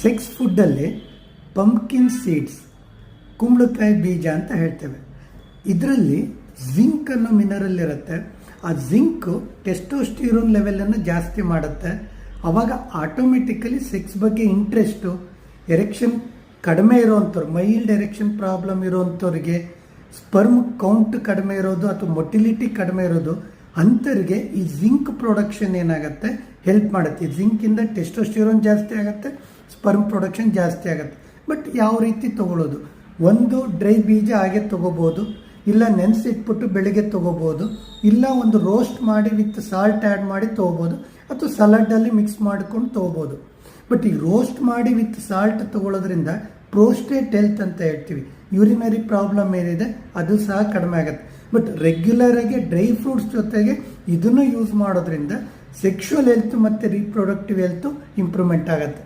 Sex ಫುಡ್ಡಲ್ಲಿ pumpkin seeds, ಕುಂಬಳಕಾಯಿ ಬೀಜ ಅಂತ ಹೇಳ್ತೇವೆ. ಇದರಲ್ಲಿ ಜಿಂಕ್ ಅನ್ನೋ ಮಿನರಲ್ ಇರುತ್ತೆ. ಆ ಜಿಂಕು ಟೆಸ್ಟೋಸ್ಟಿರೋನ್ ಲೆವೆಲನ್ನು ಜಾಸ್ತಿ ಮಾಡುತ್ತೆ. ಆವಾಗ ಆಟೋಮೆಟಿಕಲಿ ಸೆಕ್ಸ್ ಬಗ್ಗೆ ಇಂಟ್ರೆಸ್ಟು, ಎರೆಕ್ಷನ್ ಕಡಿಮೆ ಇರೋವಂಥವ್ರು, ಮೈಲ್ಡ್ ಎರೆಕ್ಷನ್ ಪ್ರಾಬ್ಲಮ್ ಇರೋವಂಥವ್ರಿಗೆ, ಸ್ಪರ್ಮ್ ಕೌಂಟ್ ಕಡಿಮೆ ಇರೋದು ಅಥವಾ ಮೊಟಿಲಿಟಿ ಕಡಿಮೆ ಇರೋದು ಅಂಥವ್ರಿಗೆ ಈ ಜಿಂಕ್ ಪ್ರೊಡಕ್ಷನ್ ಏನಾಗುತ್ತೆ, ಹೆಲ್ಪ್ ಮಾಡುತ್ತೆ. ಈ ಜಿಂಕಿಂದ ಟೆಸ್ಟೋಸ್ಟಿರೋನ್ ಜಾಸ್ತಿ ಆಗುತ್ತೆ, ಸ್ಪರ್ಮ್ ಪ್ರೊಡಕ್ಷನ್ ಜಾಸ್ತಿ ಆಗುತ್ತೆ. ಬಟ್ ಯಾವ ರೀತಿ ತೊಗೊಳ್ಳೋದು? ಒಂದು ಡ್ರೈ ಬೀಜ ಹಾಗೆ ತೊಗೋಬೋದು, ಇಲ್ಲ ನೆನೆಸಿಟ್ಬಿಟ್ಟು ಬೆಳಿಗ್ಗೆ ತೊಗೋಬೋದು, ಇಲ್ಲ ಒಂದು ರೋಸ್ಟ್ ಮಾಡಿ ವಿತ್ ಸಾಲ್ಟ್ ಆ್ಯಡ್ ಮಾಡಿ ತೊಗೋಬೋದು, ಅಥವಾ ಸಲಾಡಲ್ಲಿ ಮಿಕ್ಸ್ ಮಾಡ್ಕೊಂಡು ತೊಗೋಬೋದು. ಬಟ್ ಈ ರೋಸ್ಟ್ ಮಾಡಿ ವಿತ್ ಸಾಲ್ಟ್ ತೊಗೊಳ್ಳೋದ್ರಿಂದ ಪ್ರೋಸ್ಟೇಟ್ ಹೆಲ್ತ್ ಅಂತ ಹೇಳ್ತೀವಿ, ಯೂರಿನರಿ ಪ್ರಾಬ್ಲಮ್ ಏನಿದೆ ಅದು ಸಹ ಕಡಿಮೆ ಆಗುತ್ತೆ. ಬಟ್ ರೆಗ್ಯುಲರಾಗಿ ಡ್ರೈ ಫ್ರೂಟ್ಸ್ ಜೊತೆಗೆ ಇದನ್ನು ಯೂಸ್ ಮಾಡೋದ್ರಿಂದ ಸೆಕ್ಷುವಲ್ ಹೆಲ್ತ್ ಮತ್ತು ರೀಪ್ರೊಡಕ್ಟಿವ್ ಹೆಲ್ತು ಇಂಪ್ರೂವ್ಮೆಂಟ್ ಆಗುತ್ತೆ.